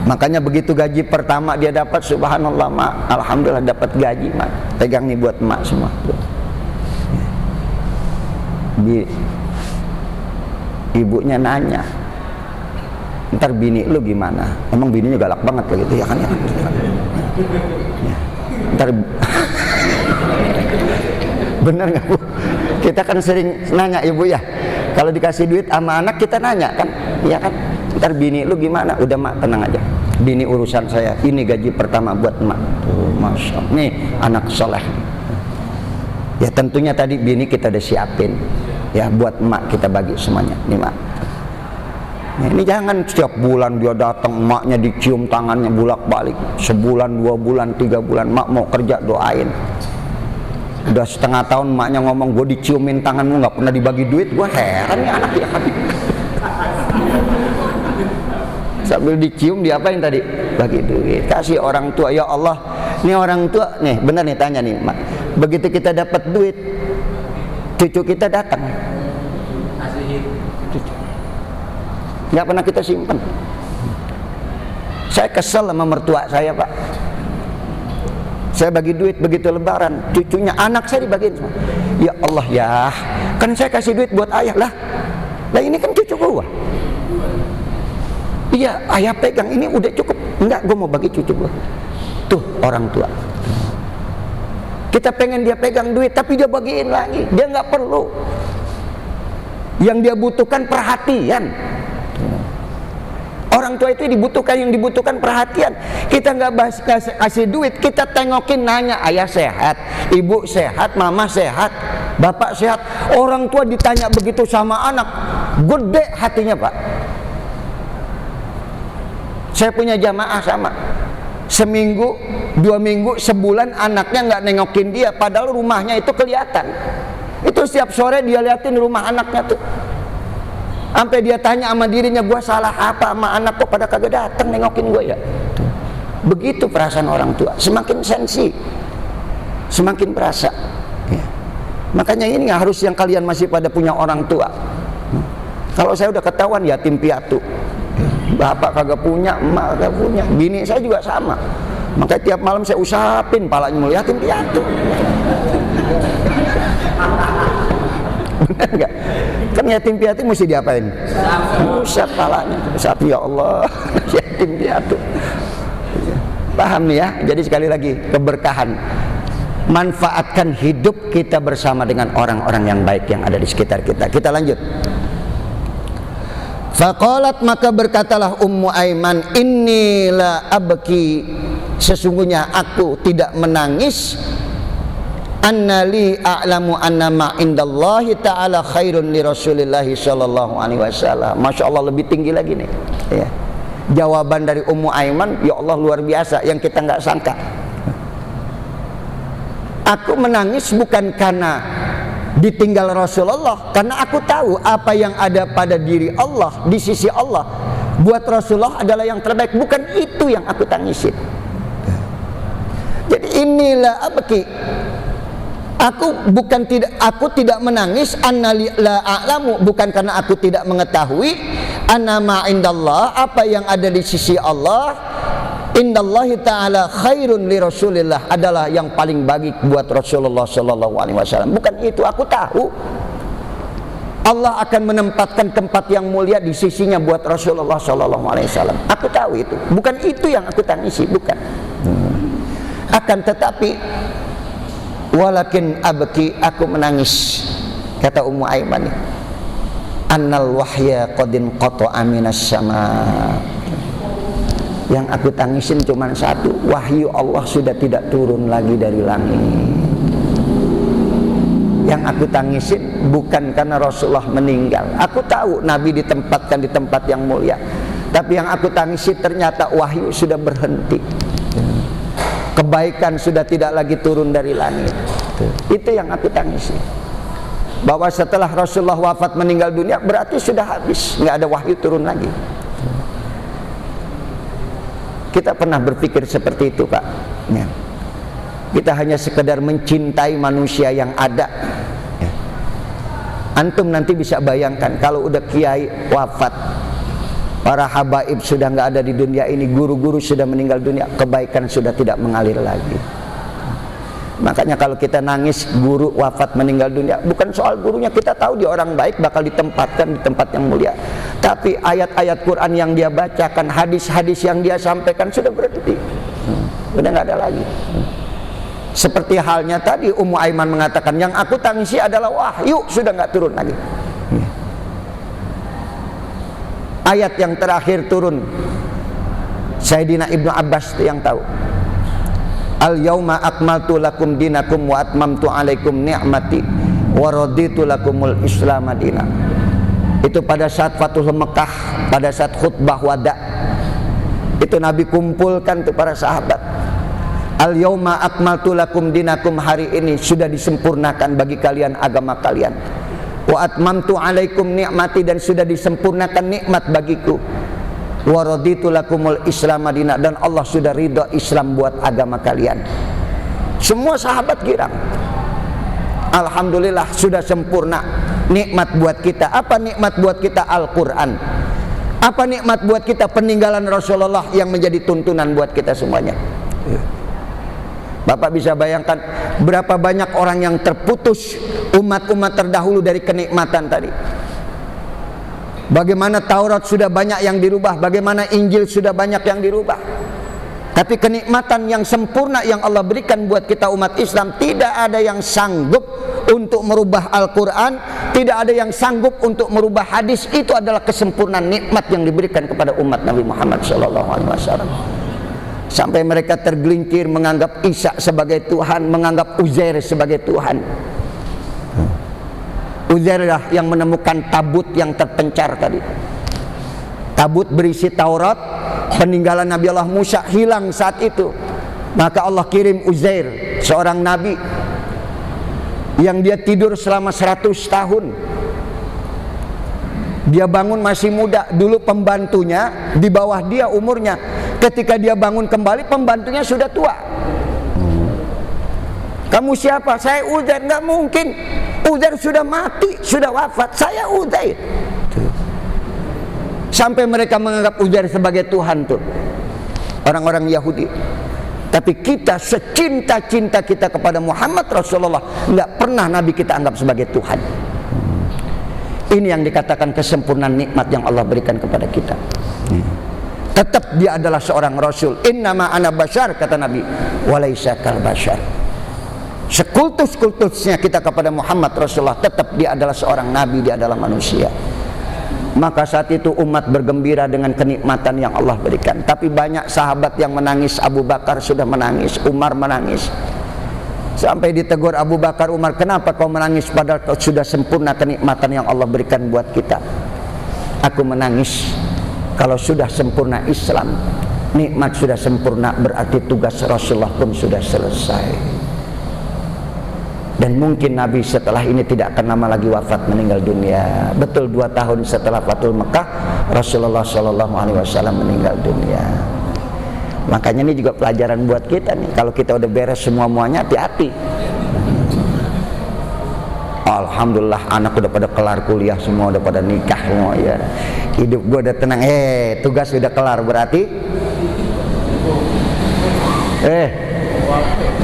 Makanya begitu gaji pertama dia dapat, subhanallah mak, alhamdulillah dapat gaji mak, pegang nih buat mak semua. Ibunya nanya, ntar bini lu gimana? Emang bininya galak banget begitu ya kan ya? Ya. Ntar bener nggak Bu? Kita kan sering nanya ibu ya, kalau dikasih duit sama anak kita nanya kan, iya kan? Ntar bini lu gimana? Udah mak tenang aja, bini urusan saya, ini gaji pertama buat mak. Tuh, Masya Allah, nih anak soleh. Ya tentunya tadi bini kita udah siapin ya, buat emak kita bagi semuanya. Nih mak, nah, ini jangan setiap bulan dia datang emaknya dicium tangannya bolak-balik, sebulan, 2 bulan, 3 bulan, mak mau kerja doain. Udah setengah tahun emaknya ngomong, gue diciumin tanganmu nggak pernah dibagi duit. Gue heran nih anak ya. Sambil dicium diapain tadi? Bagi duit. Kasih orang tua. Ya Allah, ini orang tua nih, benar nih, tanya nih mak, begitu kita dapat duit, cucu kita datang, nggak pernah kita simpan. Saya kesel sama mertua saya pak. Saya bagi duit begitu lebaran, cucunya anak saya dibagiin semua. Ya Allah ya, kan saya kasih duit buat ayah lah. Lah ini kan cucu gua. Iya, ayah pegang, ini udah cukup. Enggak, gua mau bagi cucu gua. Tuh orang tua. Kita pengen dia pegang duit, tapi dia bagiin lagi. Dia nggak perlu. Yang dia butuhkan perhatian. Orang tua itu yang dibutuhkan perhatian. Kita nggak kasih duit, kita tengokin, nanya, ayah sehat, ibu sehat, mama sehat, bapak sehat. Orang tua ditanya begitu sama anak, gede hatinya pak. Saya punya jamaah sama, seminggu, 2 minggu, sebulan anaknya nggak nengokin dia, padahal rumahnya itu kelihatan. Itu setiap sore dia liatin rumah anaknya tuh. Sampai dia tanya sama dirinya, gue salah apa sama anak kok pada kagak datang nengokin gue ya. Begitu perasaan orang tua, semakin sensi, semakin berasa ya. Makanya ini harus yang kalian masih pada punya orang tua. Kalau saya udah ketahuan yatim piatu, bapak kagak punya, emak kagak punya, bini saya juga sama. Makanya tiap malam saya usapin palanya mulu, yatim piatu. Benar enggak? Kan yatim piatu mesti diapain? Usap palanya, usap, ya Allah. Yatim piatu. Paham nih ya? Jadi sekali lagi, keberkahan, manfaatkan hidup kita bersama dengan orang-orang yang baik yang ada di sekitar kita. Kita lanjut. Faqalat, maka berkatalah Ummu Aiman, inni la abki, sesungguhnya aku tidak menangis, annali a'lamu anna ma indallahi ta'ala khairun li Rasulillahi sallallahu alaihi wasallam. Masya Allah, lebih tinggi lagi nih ya. Jawaban dari Ummu Aiman, ya Allah, luar biasa, yang kita nggak sangka. Aku menangis bukan karena ditinggal Rasulullah, karena aku tahu apa yang ada pada diri Allah, di sisi Allah buat Rasulullah adalah yang terbaik. Bukan itu yang aku tangisin. Jadi inilah abki, aku tidak menangis, annali la a'lamu, bukan karena aku tidak mengetahui, anna ma indallah, apa yang ada di sisi Allah, indallahi ta'ala khairun li Rasulillah, adalah yang paling baik buat Rasulullah sallallahu alaihi wasallam. Bukan itu, aku tahu Allah akan menempatkan tempat yang mulia di sisinya buat Rasulullah sallallahu alaihi wasallam. Aku tahu itu. Bukan itu yang aku tangisi, bukan. Akan tetapi walakin abki, aku menangis, kata Ummu Aiman, annal wahya qadin qata'a minas sama. Yang aku tangisin cuma satu, wahyu Allah sudah tidak turun lagi dari langit. Yang aku tangisin bukan karena Rasulullah meninggal. Aku tahu Nabi ditempatkan di tempat yang mulia, tapi yang aku tangisi ternyata wahyu sudah berhenti. Kebaikan sudah tidak lagi turun dari langit. Itu yang aku tangisi. Bahwa setelah Rasulullah wafat meninggal dunia, berarti sudah habis, nggak ada wahyu turun lagi. Kita pernah berpikir seperti itu Pak ya. Kita hanya sekedar mencintai manusia yang ada ya. Antum nanti bisa bayangkan kalau udah kiai wafat, para habaib sudah nggak ada di dunia ini, guru-guru sudah meninggal dunia, kebaikan sudah tidak mengalir lagi. Makanya kalau kita nangis guru wafat meninggal dunia, bukan soal gurunya, kita tahu dia orang baik, bakal ditempatkan di tempat yang mulia. Tapi ayat-ayat Quran yang dia bacakan, hadis-hadis yang dia sampaikan sudah berhenti, udah nggak ada lagi. Seperti halnya tadi Ummu Aiman mengatakan, yang aku tangisi adalah wahyu sudah nggak turun lagi. Ayat yang terakhir turun, Sayyidina Ibnu Abbas yang tahu. Al yauma akmaltu lakum dinakum wa atmamtu alaikum ni'mati wa raditu lakumul Islam madina. Itu pada saat Fathul Mekah, pada saat khutbah wada. Itu Nabi kumpulkan tuh para sahabat. Al yauma akmaltu lakum dinakum, hari ini sudah disempurnakan bagi kalian agama kalian. Wa atmamtu alaikum ni'mati, dan sudah disempurnakan nikmat bagiku. Wa raditu lakumul Islam madina, dan Allah sudah ridha Islam buat agama kalian. Semua sahabat girang. Alhamdulillah sudah sempurna nikmat buat kita. Apa nikmat buat kita? Al-Quran. Apa nikmat buat kita? Peninggalan Rasulullah yang menjadi tuntunan buat kita semuanya. Bapak bisa bayangkan berapa banyak orang yang terputus, umat-umat terdahulu, dari kenikmatan tadi. Bagaimana Taurat sudah banyak yang dirubah, bagaimana Injil sudah banyak yang dirubah. Tapi kenikmatan yang sempurna yang Allah berikan buat kita umat Islam, tidak ada yang sanggup untuk merubah Al-Quran, tidak ada yang sanggup untuk merubah hadis. Itu adalah kesempurnaan nikmat yang diberikan kepada umat Nabi Muhammad SAW. Sampai mereka tergelincir menganggap Isa sebagai Tuhan, menganggap Uzair sebagai Tuhan. Uzairlah yang menemukan tabut yang terpencar tadi. Tabut berisi Taurat, peninggalan Nabi Allah Musa, hilang saat itu. Maka Allah kirim Uzair, seorang nabi yang dia tidur selama 100 tahun. Dia bangun masih muda. Dulu pembantunya di bawah dia umurnya. Ketika dia bangun kembali, pembantunya sudah tua. Kamu siapa? Saya Uzair. Nggak mungkin, Uzair sudah mati, sudah wafat. Saya Uzair. Sampai mereka menganggap Uzair sebagai Tuhan tuh, orang-orang Yahudi. Tapi kita, secinta-cinta kita kepada Muhammad Rasulullah, nggak pernah Nabi kita anggap sebagai Tuhan. Ini yang dikatakan kesempurnaan nikmat yang Allah berikan kepada kita. Tetap dia adalah seorang Rasul. Innama ana bashar, kata Nabi, walaysa kal bashar. Sekultus-kultusnya kita kepada Muhammad Rasulullah, tetap dia adalah seorang Nabi, dia adalah manusia. Maka saat itu umat bergembira dengan kenikmatan yang Allah berikan. Tapi banyak sahabat yang menangis. Abu Bakar sudah menangis, Umar menangis. Sampai ditegur Abu Bakar, Umar, kenapa kau menangis padahal kau sudah sempurna kenikmatan yang Allah berikan buat kita? Aku menangis kalau sudah sempurna Islam, nikmat sudah sempurna, berarti tugas Rasulullah pun sudah selesai. Dan mungkin Nabi setelah ini tidak akan lama lagi wafat, meninggal dunia. Betul 2 tahun setelah Fathul Mekah, Rasulullah SAW meninggal dunia. Makanya ini juga pelajaran buat kita nih. Kalau kita udah beres semua-muanya, hati-hati. Alhamdulillah anak udah pada kelar kuliah semua, udah pada nikah semua ya. Hidup gue udah tenang. Tugas udah kelar, berarti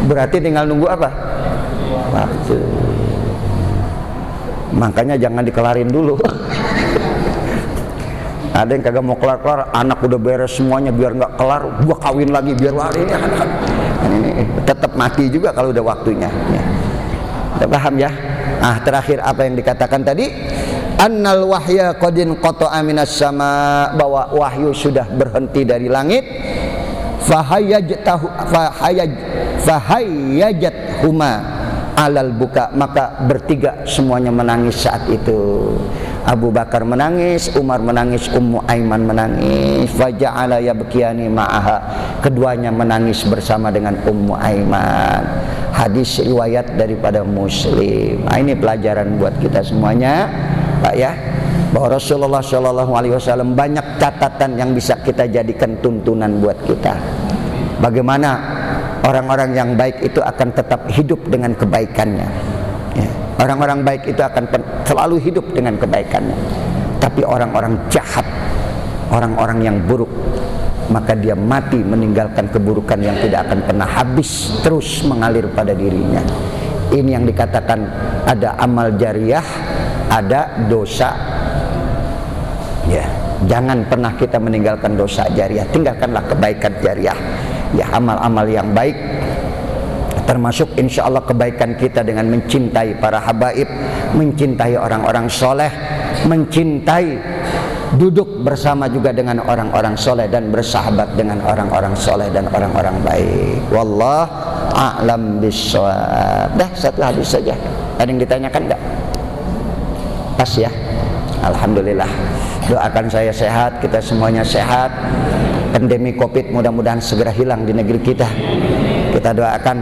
berarti tinggal nunggu apa? Waktu. Makanya jangan dikelarin dulu. Ada yang kagak mau kelar-kelar, anak udah beres semuanya, biar nggak kelar, gua kawin lagi biar lari. Ini tetap mati juga kalau udah waktunya. Udah paham ya? Nah, terakhir apa yang dikatakan tadi? Annal wahya qadin qata'a minas sama, bahwa wahyu sudah berhenti dari langit. Fahayyajat huma alal buka, maka bertiga semuanya menangis saat itu. Abu Bakar menangis, Umar menangis, Ummu Aiman menangis. Faja'ala yabkiyani ma'aha, keduanya menangis bersama dengan Ummu Aiman. Hadis riwayat daripada Muslim. Nah, ini pelajaran buat kita semuanya, Pak ya, bahwa Rasulullah SAW banyak catatan yang bisa kita jadikan tuntunan buat kita. Bagaimana orang-orang yang baik itu akan tetap hidup dengan kebaikannya ya. Orang-orang baik itu akan selalu hidup dengan kebaikannya. Tapi orang-orang jahat, orang-orang yang buruk, maka dia mati meninggalkan keburukan yang tidak akan pernah habis, terus mengalir pada dirinya. Ini yang dikatakan ada amal jariah, ada dosa ya. Jangan pernah kita meninggalkan dosa jariah, tinggalkanlah kebaikan jariah ya, amal-amal yang baik. Termasuk insya Allah kebaikan kita dengan mencintai para habaib, mencintai orang-orang soleh, mencintai duduk bersama juga dengan orang-orang soleh dan bersahabat dengan orang-orang soleh dan orang-orang baik. Wallah a'lam bishawab. Dah, satu hadis saja. Ada yang ditanyakan enggak? Pas ya. Alhamdulillah. Doakan saya sehat, kita semuanya sehat. Pandemi Covid mudah-mudahan segera hilang di negeri kita. Kita doakan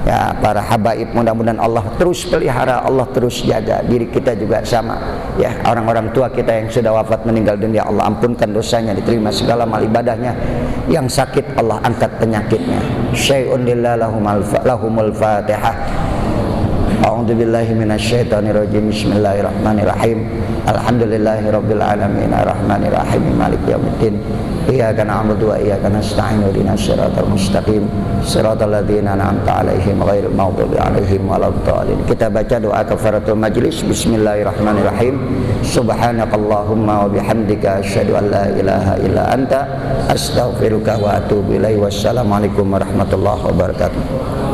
ya para habaib, mudah-mudahan Allah terus pelihara, Allah terus jaga. Diri kita juga sama ya, orang-orang tua kita yang sudah wafat meninggal dunia, Allah ampunkan dosanya, diterima segala amal ibadahnya. Yang sakit Allah angkat penyakitnya. Syai'un lahumul fatihah. A'udzu billahi minasyaitonir rajim. Bismillahirrahmanirrahim. Alhamdulillahirabbil alamin arrahmanir rahim maliki yaumiddin. Iyyaka na'budu wa iyyaka nasta'in ihdinas siratal mustaqim siratal ladzina an'amta 'alaihim ghairil maghdubi 'alaihim waladdallin. Kita baca doa kafaratul majlis. Bismillahirrahmanirrahim. Subhanakallahumma wa bihamdika asyhadu an la ilaha illa anta astaghfiruka wa atubu ilaik. Wassalamualaikum warahmatullahi wabarakatuh.